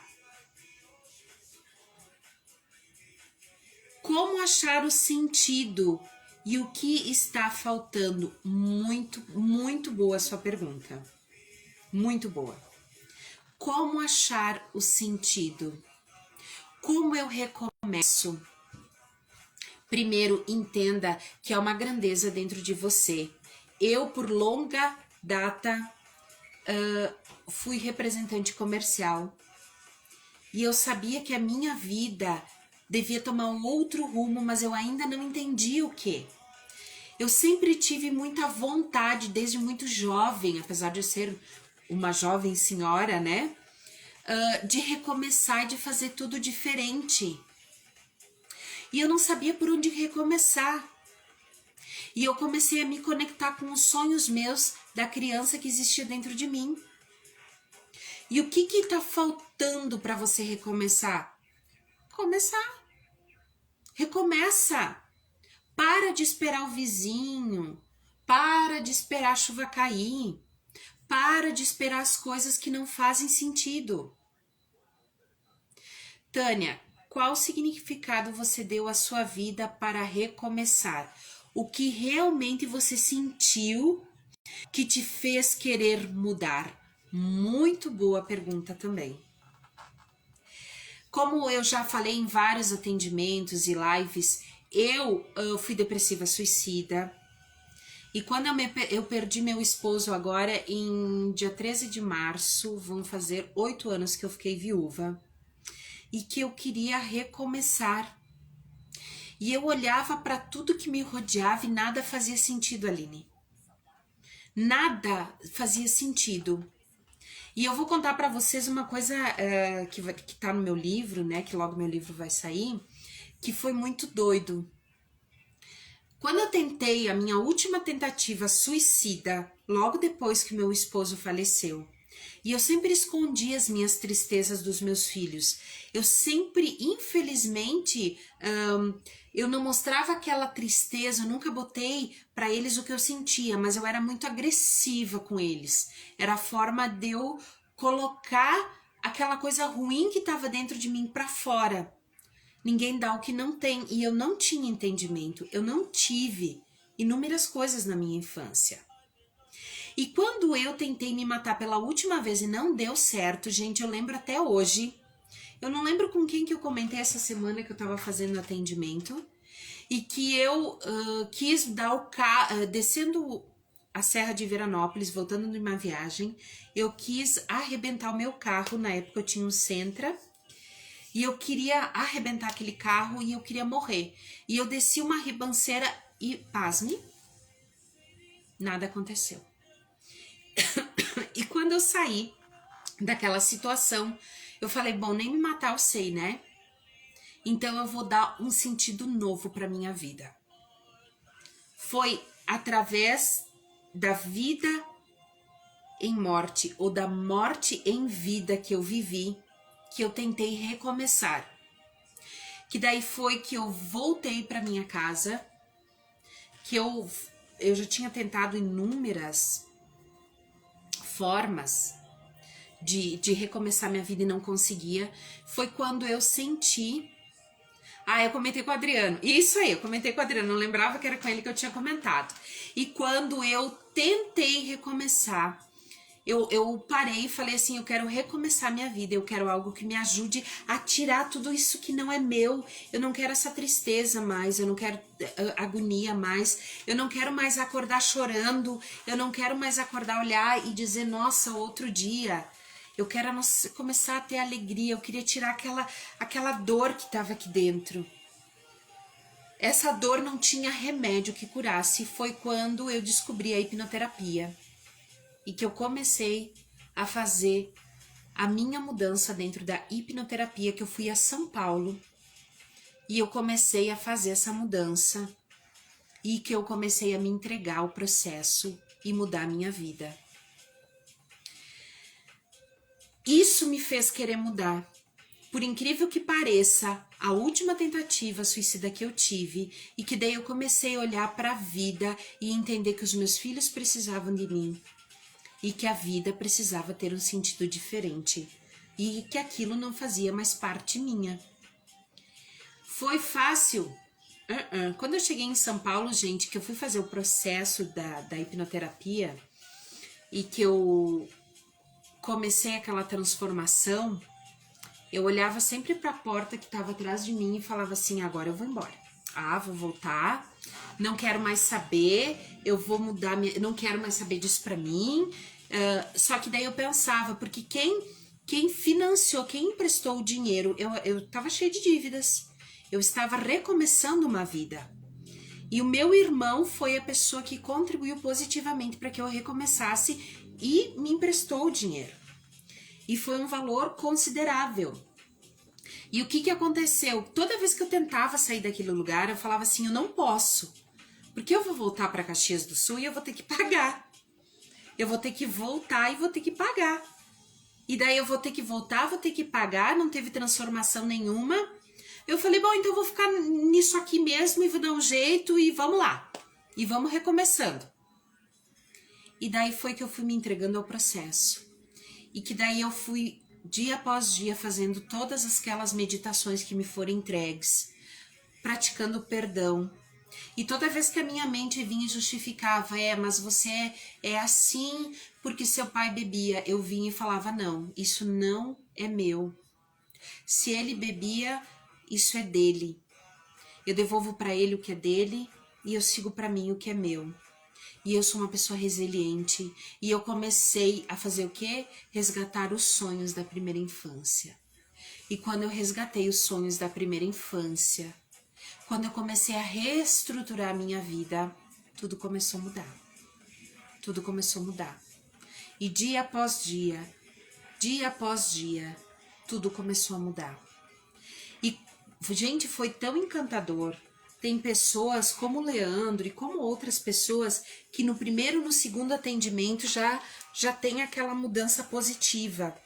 Como achar o sentido e o que está faltando? Muito, muito boa a sua pergunta. Muito boa. Como achar o sentido? Como eu recomeço? Primeiro, entenda que é uma grandeza dentro de você. Eu, por longa data, fui representante comercial. E eu sabia que a minha vida devia tomar um outro rumo, mas eu ainda não entendi o que. Eu sempre tive muita vontade, desde muito jovem, apesar de eu ser uma jovem senhora, né? De recomeçar e de fazer tudo diferente. E eu não sabia por onde recomeçar. E eu comecei a me conectar com os sonhos meus da criança que existia dentro de mim. E o que tá faltando para você recomeçar? Começar. Recomeça. Para de esperar o vizinho. Para de esperar a chuva cair. Para de esperar as coisas que não fazem sentido. Tânia, qual significado você deu à sua vida para recomeçar? O que realmente você sentiu que te fez querer mudar? Muito boa pergunta também. Como eu já falei em vários atendimentos e lives, eu fui depressiva suicida. E quando eu perdi meu esposo agora, em dia 13 de março, vão fazer 8 anos que eu fiquei viúva. E que eu queria recomeçar. E eu olhava para tudo que me rodeava e nada fazia sentido, Aline. Nada fazia sentido. E eu vou contar para vocês uma coisa que tá no meu livro, né? Que logo meu livro vai sair, que foi muito doido. Quando eu tentei a minha última tentativa suicida, logo depois que meu esposo faleceu, e eu sempre escondi as minhas tristezas dos meus filhos. Eu sempre, infelizmente, eu não mostrava aquela tristeza, eu nunca botei para eles o que eu sentia, mas eu era muito agressiva com eles. Era a forma de eu colocar aquela coisa ruim que estava dentro de mim para fora. Ninguém dá o que não tem, e eu não tinha entendimento, eu não tive inúmeras coisas na minha infância. E quando eu tentei me matar pela última vez e não deu certo, gente, eu lembro até hoje. Eu não lembro com quem que eu comentei essa semana que eu tava fazendo atendimento. E que eu quis dar o carro, descendo a Serra de Veranópolis, voltando de uma viagem, eu quis arrebentar o meu carro, na época eu tinha um Sentra. E eu queria arrebentar aquele carro e eu queria morrer. E eu desci uma ribanceira e, pasme, nada aconteceu. E quando eu saí daquela situação, eu falei, bom, nem me matar eu sei, né? Então eu vou dar um sentido novo para minha vida. Foi através da vida em morte ou da morte em vida que eu vivi, que eu tentei recomeçar. Que daí foi que eu voltei para minha casa, que eu já tinha tentado inúmeras formas de recomeçar minha vida e não conseguia. Foi quando eu senti... eu comentei com o Adriano. Isso aí, eu comentei com o Adriano. Não lembrava que era com ele que eu tinha comentado. E quando eu tentei recomeçar, eu parei e falei assim, eu quero recomeçar minha vida, eu quero algo que me ajude a tirar tudo isso que não é meu, eu não quero essa tristeza mais, eu não quero agonia mais, eu não quero mais acordar chorando, eu não quero mais acordar, olhar e dizer, nossa, outro dia, eu quero começar a ter alegria, eu queria tirar aquela dor que estava aqui dentro. Essa dor não tinha remédio que curasse, foi quando eu descobri a hipnoterapia. E que eu comecei a fazer a minha mudança dentro da hipnoterapia, que eu fui a São Paulo e eu comecei a fazer essa mudança e que eu comecei a me entregar ao processo e mudar a minha vida. Isso me fez querer mudar. Por incrível que pareça, a última tentativa suicida que eu tive e que daí eu comecei a olhar para a vida e entender que os meus filhos precisavam de mim. E que a vida precisava ter um sentido diferente. E que aquilo não fazia mais parte minha. Foi fácil? Quando eu cheguei em São Paulo, gente, que eu fui fazer o processo da hipnoterapia e que eu comecei aquela transformação, eu olhava sempre para a porta que estava atrás de mim e falava assim, agora eu vou embora. Vou voltar, não quero mais saber, eu vou mudar, não quero mais saber disso pra mim. Só que daí eu pensava, porque quem financiou, quem emprestou o dinheiro, eu tava cheia de dívidas. Eu estava recomeçando uma vida. E o meu irmão foi a pessoa que contribuiu positivamente para que eu recomeçasse e me emprestou o dinheiro. E foi um valor considerável. E o que aconteceu? Toda vez que eu tentava sair daquele lugar, eu falava assim, eu não posso. Porque eu vou voltar para Caxias do Sul e eu vou ter que pagar. Eu vou ter que voltar e vou ter que pagar. E daí eu vou ter que voltar, vou ter que pagar, não teve transformação nenhuma. Eu falei, bom, então eu vou ficar nisso aqui mesmo e vou dar um jeito e vamos lá. E vamos recomeçando. E daí foi que eu fui me entregando ao processo. E que daí eu fui, dia após dia, fazendo todas aquelas meditações que me foram entregues. Praticando perdão. E toda vez que a minha mente vinha e justificava, mas você é assim porque seu pai bebia, eu vinha e falava, não, isso não é meu. Se ele bebia, isso é dele. Eu devolvo para ele o que é dele e eu sigo para mim o que é meu. E eu sou uma pessoa resiliente. E eu comecei a fazer o quê? Resgatar os sonhos da primeira infância. E quando eu resgatei os sonhos da primeira infância, quando eu comecei a reestruturar a minha vida, tudo começou a mudar. Tudo começou a mudar. E dia após dia, tudo começou a mudar. E, gente, foi tão encantador. Tem pessoas como o Leandro e como outras pessoas que no primeiro e no segundo atendimento já tem aquela mudança positiva.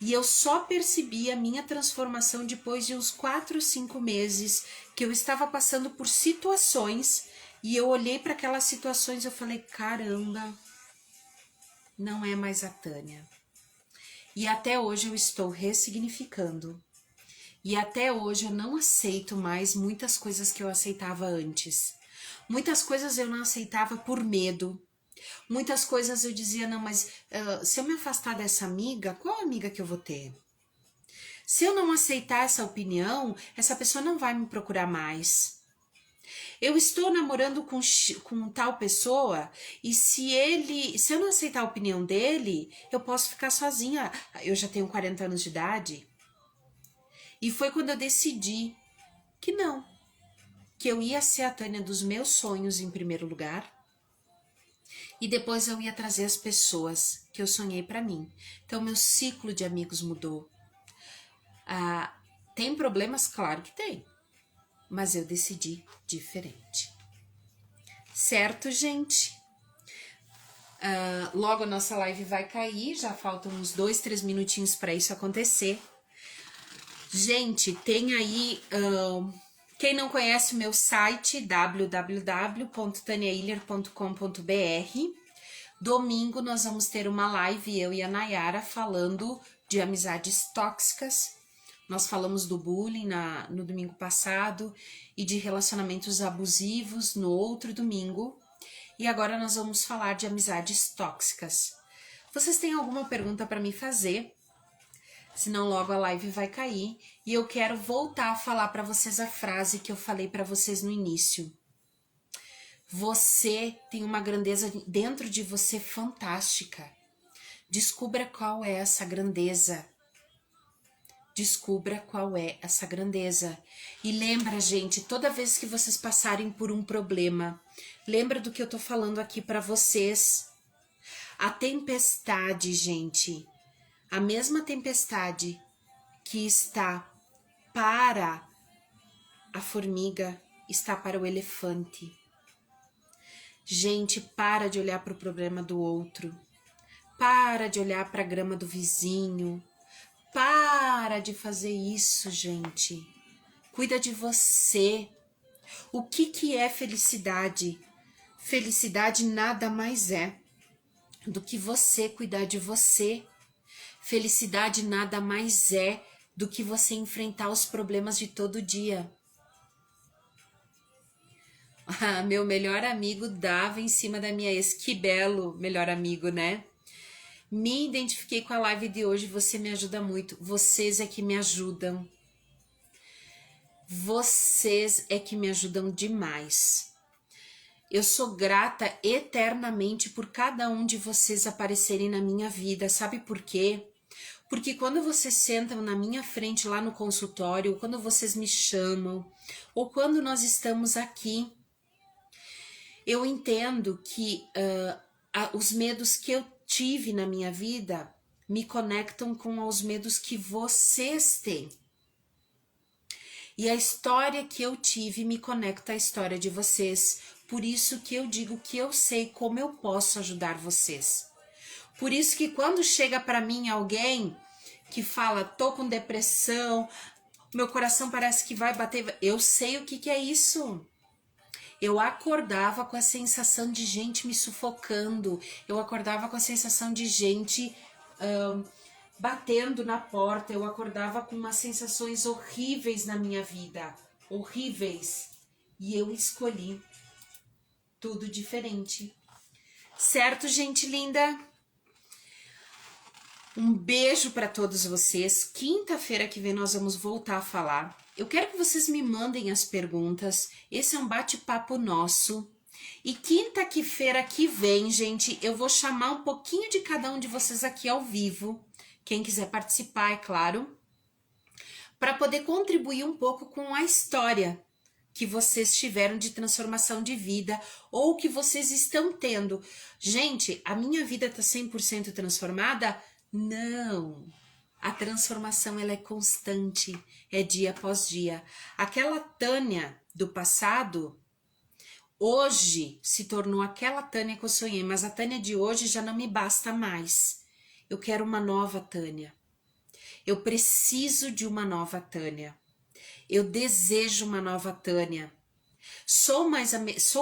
E eu só percebi a minha transformação depois de uns 4 ou 5 meses que eu estava passando por situações e eu olhei para aquelas situações e eu falei, caramba, não é mais a Tânia. E até hoje eu estou ressignificando. E até hoje eu não aceito mais muitas coisas que eu aceitava antes. Muitas coisas eu não aceitava por medo. Muitas coisas eu dizia, não, mas se eu me afastar dessa amiga, qual amiga que eu vou ter? Se eu não aceitar essa opinião, essa pessoa não vai me procurar mais. Eu estou namorando com tal pessoa e se eu não aceitar a opinião dele, eu posso ficar sozinha. Eu já tenho 40 anos de idade. E foi quando eu decidi que não, que eu ia ser a Tânia dos meus sonhos em primeiro lugar e depois eu ia trazer as pessoas que eu sonhei para mim. Então meu ciclo de amigos mudou. Tem problemas? Claro que tem, mas eu decidi diferente. Certo, gente? Logo a nossa live vai cair, já faltam uns 2, 3 minutinhos para isso acontecer. Gente, tem aí, quem não conhece o meu site, www.taniahiller.com.br. Domingo nós vamos ter uma live, eu e a Nayara, falando de amizades tóxicas. Nós falamos do bullying no domingo passado e de relacionamentos abusivos no outro domingo. E agora nós vamos falar de amizades tóxicas. Vocês têm alguma pergunta para me fazer? Senão logo a live vai cair e eu quero voltar a falar para vocês a frase que eu falei para vocês no início. Você tem uma grandeza dentro de você fantástica. Descubra qual é essa grandeza. Descubra qual é essa grandeza. E lembra, gente, toda vez que vocês passarem por um problema, lembra do que eu tô falando aqui para vocês. A tempestade, gente, a mesma tempestade que está para a formiga, está para o elefante. Gente, para de olhar para o problema do outro. Para de olhar para a grama do vizinho. Para de fazer isso, gente. Cuida de você. O que é felicidade? Felicidade nada mais é do que você cuidar de você. Felicidade nada mais é do que você enfrentar os problemas de todo dia. Meu melhor amigo dava em cima da minha ex. Que belo melhor amigo, né? Me identifiquei com a live de hoje, você me ajuda muito. Vocês é que me ajudam. Vocês é que me ajudam demais. Eu sou grata eternamente por cada um de vocês aparecerem na minha vida. Sabe por quê? Porque quando vocês sentam na minha frente lá no consultório, ou quando vocês me chamam, ou quando nós estamos aqui, eu entendo que os medos que eu tive na minha vida me conectam com os medos que vocês têm. E a história que eu tive me conecta à história de vocês. Por isso que eu digo que eu sei como eu posso ajudar vocês. Por isso que quando chega para mim alguém que fala, tô com depressão, meu coração parece que vai bater, eu sei o que é isso. Eu acordava com a sensação de gente me sufocando, eu acordava com a sensação de gente batendo na porta, eu acordava com umas sensações horríveis na minha vida, horríveis. E eu escolhi tudo diferente. Certo, gente linda? Um beijo para todos vocês. Quinta-feira que vem nós vamos voltar a falar. Eu quero que vocês me mandem as perguntas. Esse é um bate-papo nosso. E quinta-feira que vem, gente, eu vou chamar um pouquinho de cada um de vocês aqui ao vivo. Quem quiser participar, é claro. Para poder contribuir um pouco com a história que vocês tiveram de transformação de vida ou que vocês estão tendo. Gente, a minha vida tá 100% transformada? Não, a transformação ela é constante, é dia após dia. Aquela Tânia do passado, hoje se tornou aquela Tânia que eu sonhei, mas a Tânia de hoje já não me basta mais. Eu quero uma nova Tânia. Eu preciso de uma nova Tânia. Eu desejo uma nova Tânia. Sou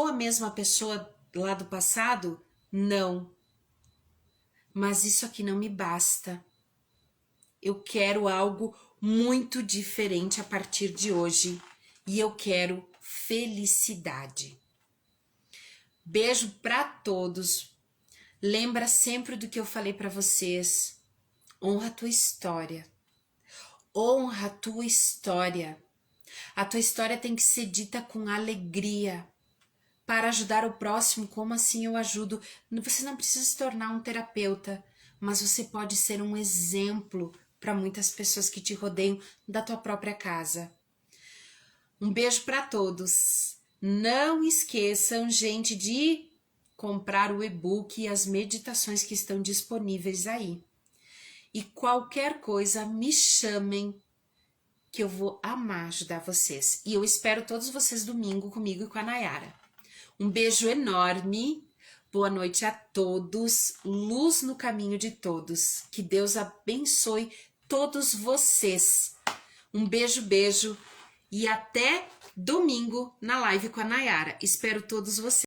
a mesma pessoa lá do passado? Não. Mas isso aqui não me basta. Eu quero algo muito diferente a partir de hoje. E eu quero felicidade. Beijo para todos. Lembra sempre do que eu falei para vocês. Honra a tua história. Honra a tua história. A tua história tem que ser dita com alegria. Para ajudar o próximo, como assim eu ajudo? Você não precisa se tornar um terapeuta, mas você pode ser um exemplo para muitas pessoas que te rodeiam da tua própria casa. Um beijo para todos. Não esqueçam, gente, de comprar o e-book e as meditações que estão disponíveis aí. E qualquer coisa, me chamem, que eu vou amar ajudar vocês. E eu espero todos vocês domingo comigo e com a Nayara. Um beijo enorme, boa noite a todos, luz no caminho de todos, que Deus abençoe todos vocês. Um beijo, beijo e até domingo na live com a Nayara. Espero todos vocês.